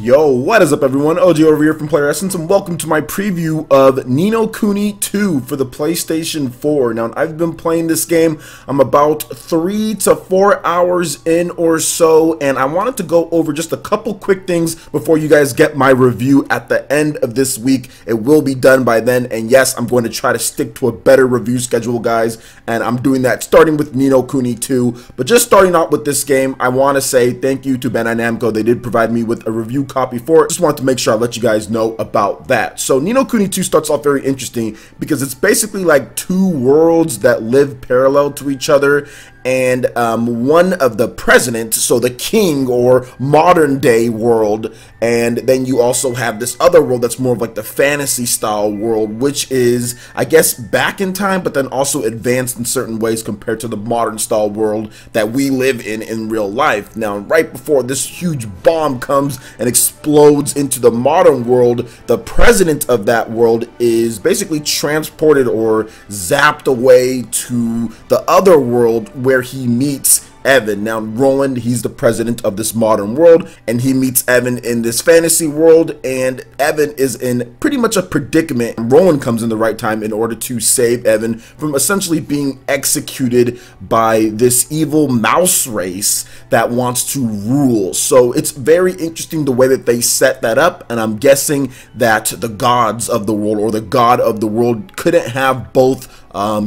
Yo, what is up everyone? OG over here from Player Essence, and welcome to my preview of No Kuni 2 for the PlayStation 4. Now, I've been playing this game. I'm about 3 to 4 hours in or so, and I wanted to go over just a couple quick things before you guys get my review at the end of this week. It will be done by then, and yes, I'm going to try to stick to a better review schedule, guys, and I'm doing that starting with No Kuni 2. But just starting out with this game, I want to say thank you to Bandai Namco. They did provide me with a review copy for it. Just wanted to make sure I let you guys know about that. So No Kuni 2 starts off very interesting because it's basically like two worlds that live parallel to each other, and one of the presidents, so the king or modern day world, and then you also have this other world that's more of like the fantasy style world, which is, I guess, back in time, but then also advanced in certain ways compared to the modern style world that we live in real life. Now, right before this huge bomb comes and explodes into the modern world, the president of that world is basically transported or zapped away to the other world where he meets Evan. Now, Roland, he's the president of this modern world, and he meets Evan in this fantasy world, and Evan is in pretty much a predicament. Roland comes in the right time in order to save Evan from essentially being executed by this evil mouse race that wants to rule. So it's very interesting the way that they set that up, and I'm guessing that the gods of the world, or the god of the world, couldn't have both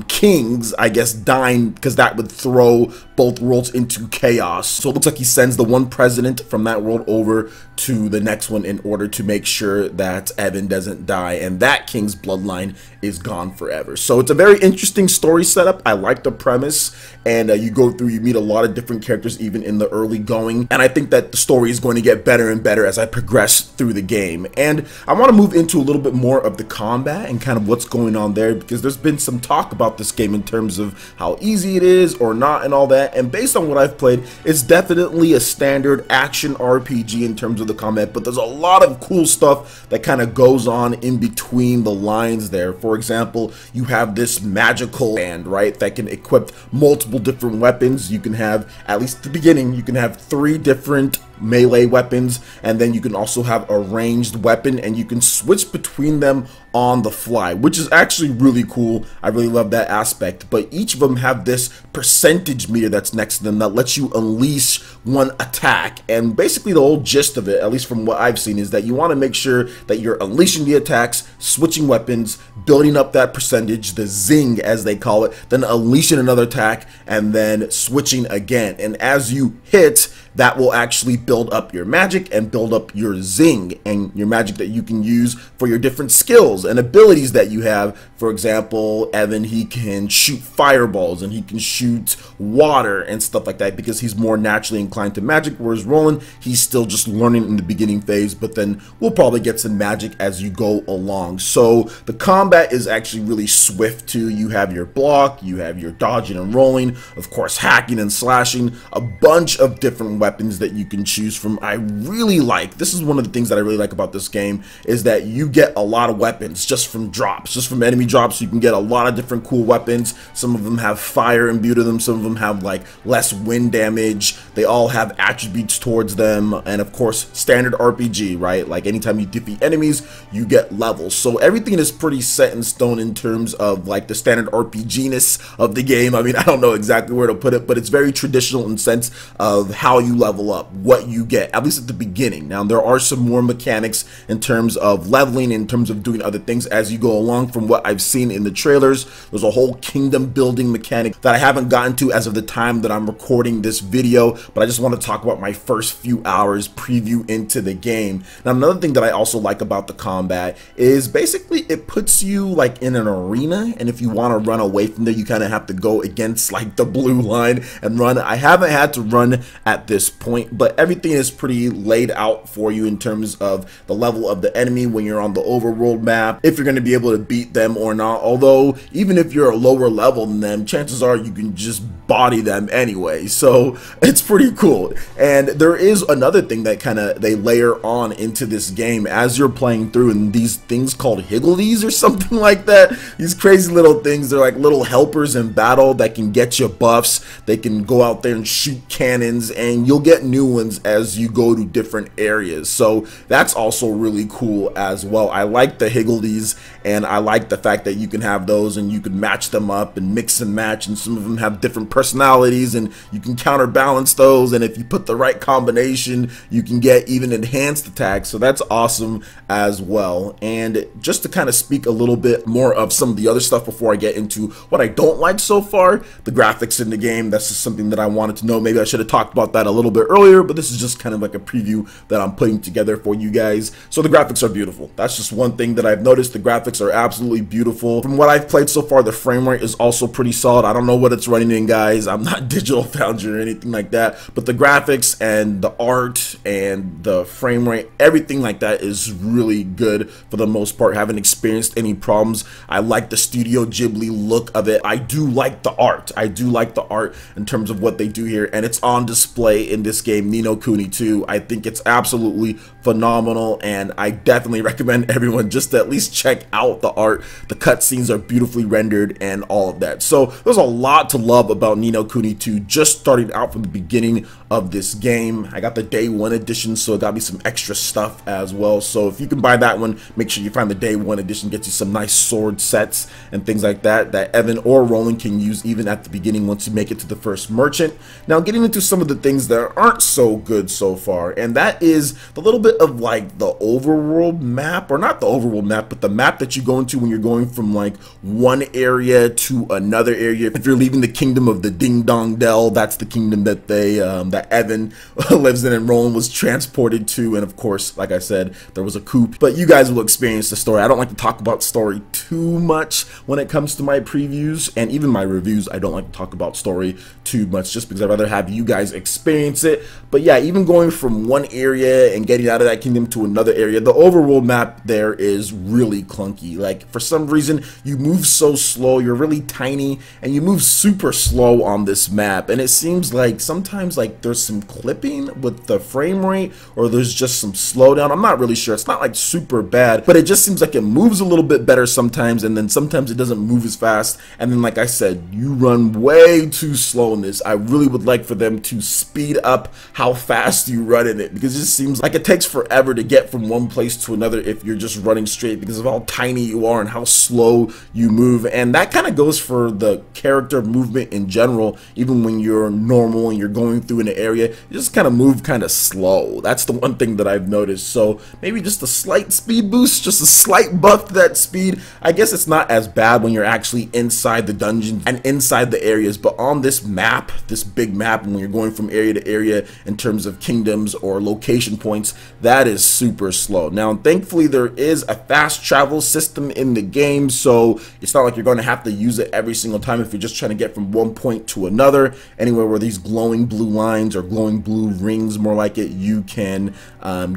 kings, I guess, dying, because that would throw both worlds into chaos. So it looks like he sends the one president from that world over to the next one in order to make sure that Evan doesn't die and that king's bloodline is gone forever. So it's a very interesting story setup. I like the premise, and you go through, you meet a lot of different characters even in the early going, and I think that the story is going to get better and better as I progress through the game. And I want to move into a little bit more of the combat and kind of what's going on there, because there's been some talk about this game in terms of how easy it is or not and all that, and based on what I've played, it's definitely a standard action RPG in terms of the combat, but there's a lot of cool stuff that kind of goes on in between the lines there. For example, you have this magical band, right, that can equip multiple different weapons. You can have, at least at the beginning, you can have 3 different melee weapons, and then you can also have a ranged weapon, and you can switch between them on the fly, which is actually really cool. I really love that aspect. But each of them have this percentage meter that's next to them that lets you unleash one attack, and basically the whole gist of it, at least from what I've seen, is that you want to make sure that you're unleashing the attacks, switching weapons, building up that percentage, the zing as they call it, then unleashing another attack, and then switching again. And as you hit, that will actually build up your magic and build up your zing and your magic that you can use for your different skills and abilities that you have. For example, Evan, he can shoot fireballs and he can shoot water and stuff like that because he's more naturally inclined to magic, whereas Roland, he's still just learning in the beginning phase, but then we'll probably get some magic as you go along. So the combat is actually really swift too. You have your block, you have your dodging and rolling, of course hacking and slashing, a bunch of different weapons that you can choose from. I really like, this is one of the things that I really like about this game, is that you get a lot of weapons just from drops, just from enemy drops. You can get a lot of different cool weapons. Some of them have fire imbued to them, some of them have like less wind damage. They all have attributes towards them, and of course standard RPG, right? Like anytime you defeat enemies, you get levels. So everything is pretty set in stone in terms of like the standard RPG-ness of the game. I mean, I don't know exactly where to put it, but it's very traditional in the sense of how you level up, what you get, at least at the beginning. Now, there are some more mechanics in terms of leveling, in terms of doing other things as you go along. From what I've seen in the trailers, there's a whole kingdom building mechanic that I haven't gotten to as of the time that I'm recording this video, but I just want to talk about my first few hours preview into the game. Now, another thing that I also like about the combat is basically it puts you like in an arena, and if you want to run away from there, you kind of have to go against like the blue line and run. I haven't had to run at this point, but everything is pretty laid out for you in terms of the level of the enemy when you're on the overworld map, if you're going to be able to beat them or or not, although even if you're a lower level than them, chances are you can just body them anyway, so it's pretty cool. And there is another thing that kind of they layer on into this game as you're playing through, and these things called higgledies or something like that, these crazy little things. They're like little helpers in battle that can get you buffs. They can go out there and shoot cannons, and you'll get new ones as you go to different areas, so that's also really cool as well. I like the higgledies, and I like the fact that you can have those and you can match them up and mix and match, and some of them have different personalities and you can counterbalance those, and if you put the right combination you can get even enhanced attacks, so that's awesome as well. And just to kind of speak a little bit more of some of the other stuff before I get into what I don't like so far, the graphics in the game, that's just something that I wanted to know. Maybe I should have talked about that a little bit earlier, but this is just kind of like a preview that I'm putting together for you guys. So the graphics are beautiful. That's just one thing that I've noticed. The graphics are absolutely beautiful. From what I've played so far, the frame rate is also pretty solid. I don't know what it's running in, guys. I'm not Digital Foundry or anything like that, but the graphics and the art and the frame rate, everything like that is really good for the most part. Haven't experienced any problems. I like the Studio Ghibli look of it. I do like the art. I do like the art in terms of what they do here, and it's on display in this game, Ni no Kuni 2. I think it's absolutely phenomenal, and I definitely recommend everyone just to at least check out the art. The cutscenes are beautifully rendered and all of that. So there's a lot to love about Ni no Kuni 2 just starting out from the beginning of this game. I got the day one edition, so it got me some extra stuff as well. So if you can buy that one, make sure you find the day one edition. Gets you some nice sword sets and things like that that Evan or Roland can use even at the beginning once you make it to the first merchant. Now getting into some of the things that aren't so good so far, and that is the little bit of like the overworld map, or not the overworld map, but the map that you go into when you're going from like one area to another area. If you're leaving the kingdom of the Ding Dong Dell, that's the kingdom that they that Evan lives in and Roland was transported to, and of course, like I said, there was a coup. But you guys will experience the story. I don't like to talk about story too much when it comes to my previews, and even my reviews. I don't like to talk about story too much just because I'd rather have you guys experience it. But yeah, even going from one area and getting out of that kingdom to another area, the overworld map there is really clunky. Like for some reason you move so slow, you're really tiny, and you move super slow on this map, and it seems like sometimes like there's some clipping with the frame rate, or there's just some slowdown. I'm not really sure. It's not like super bad, but it just seems like it moves a little bit better sometimes, and then sometimes it doesn't move as fast, and then like I said, you run way too slow in this. I really would like for them to speed up how fast you run in it, because it just seems like it takes forever to get from one place to another if you're just running straight, because of how tiny you are and how slow you move. And that kind of goes for the character movement in general. Even when you're normal and you're going through an area, you just kind of move kind of slow. That's the one thing that I've noticed. So maybe just a slight speed boost, just a slight buff to that speed. I guess it's not as bad when you're actually inside the dungeons and inside the areas, but on this map, this big map, when you're going from area to area in terms of kingdoms or location points, that is super slow. Now thankfully there is a fast travel system in the game, so it's not like you're going to have to use it every single time if you're just trying to get from one point to another. Anywhere where these glowing blue lines, or glowing blue rings more like it, you can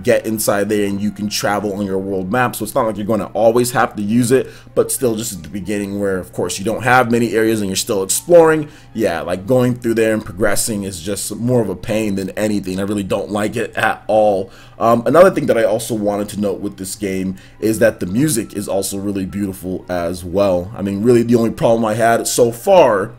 get inside there and you can travel on your world map. So it's not like you're going to always have to use it, but still just at the beginning where of course you don't have many areas and you're still exploring, yeah, like going through there and progressing is just more of a pain than anything. I really don't like it at all. Another thing that I also wanted to note with this game is that the music is also really beautiful as well. I mean, really the only problem I had so far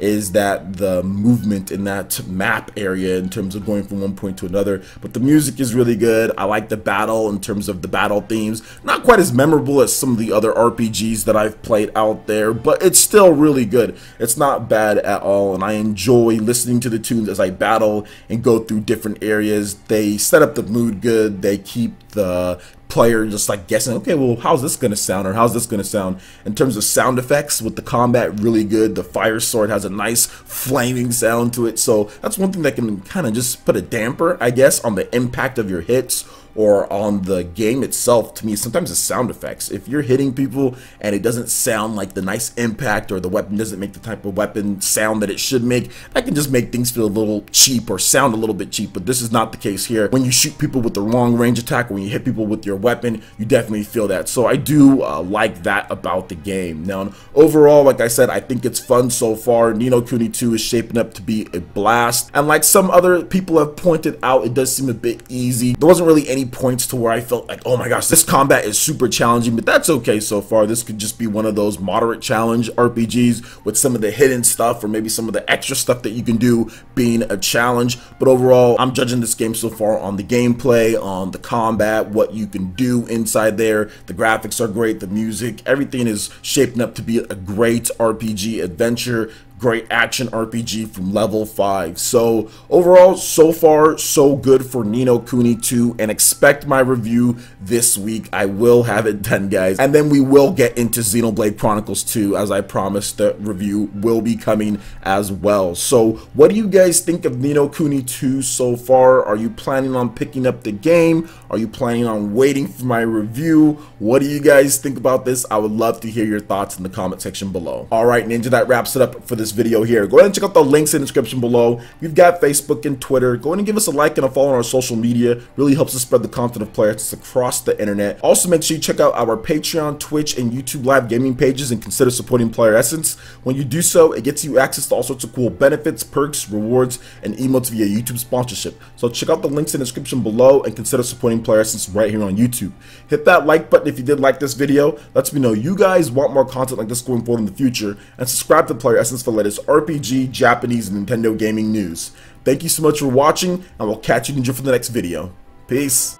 is that the movement in that map area in terms of going from one point to another, but the music is really good. I like the battle in terms of the battle themes. Not quite as memorable as some of the other RPGs that I've played out there, but it's still really good. It's not bad at all, and I enjoy listening to the tunes as I battle and go through different areas. They set up the mood good. They keep the player just like guessing, okay, well, how's this gonna sound, or how's this gonna sound? In terms of sound effects with the combat, really good. The fire sword has a nice flaming sound to it, so that's one thing that can kind of just put a damper, I guess, on the impact of your hits, or on the game itself, to me, sometimes it's sound effects. If you're hitting people and it doesn't sound like the nice impact, or the weapon doesn't make the type of weapon sound that it should make, that can just make things feel a little cheap or sound a little bit cheap. But this is not the case here. When you shoot people with the long range attack, or when you hit people with your weapon, you definitely feel that. So I do like that about the game. Now, overall, like I said, I think it's fun so far. Ni no Kuni 2 is shaping up to be a blast, and like some other people have pointed out, it does seem a bit easy. There wasn't really any points to where I felt like, oh my gosh, this combat is super challenging, but that's okay so far. This could just be one of those moderate challenge RPGs with some of the hidden stuff, or maybe some of the extra stuff that you can do being a challenge. But overall, I'm judging this game so far on the gameplay, on the combat, what you can do inside there. The graphics are great, the music, everything is shaping up to be a great RPG adventure, great action RPG from level 5. So overall, so far so good for Ni no Kuni 2, and expect my review this week. I will have it done, guys, and then we will get into Xenoblade Chronicles 2, as I promised. The review will be coming as well. So what do you guys think of Ni no Kuni 2 so far? Are you planning on picking up the game? Are you planning on waiting for my review? What do you guys think about this? I would love to hear your thoughts in the comment section below. Alright, Ninja, that wraps it up for this video here. Go ahead and check out the links in the description below. We've got Facebook and Twitter. Go ahead and give us a like and a follow on our social media. Really helps us spread the content of Player Essence across the internet. Also, make sure you check out our Patreon, Twitch, and YouTube live gaming pages and consider supporting Player Essence. When you do so, it gets you access to all sorts of cool benefits, perks, rewards, and emotes via YouTube sponsorship. So check out the links in the description below and consider supporting Player Essence right here on YouTube. Hit that like button if you did like this video. Lets me know you guys want more content like this going forward in the future, and subscribe to Player Essence for the latest RPG, Japanese, and Nintendo gaming news. Thank you so much for watching, and we'll catch you, Ninja, for the next video. Peace.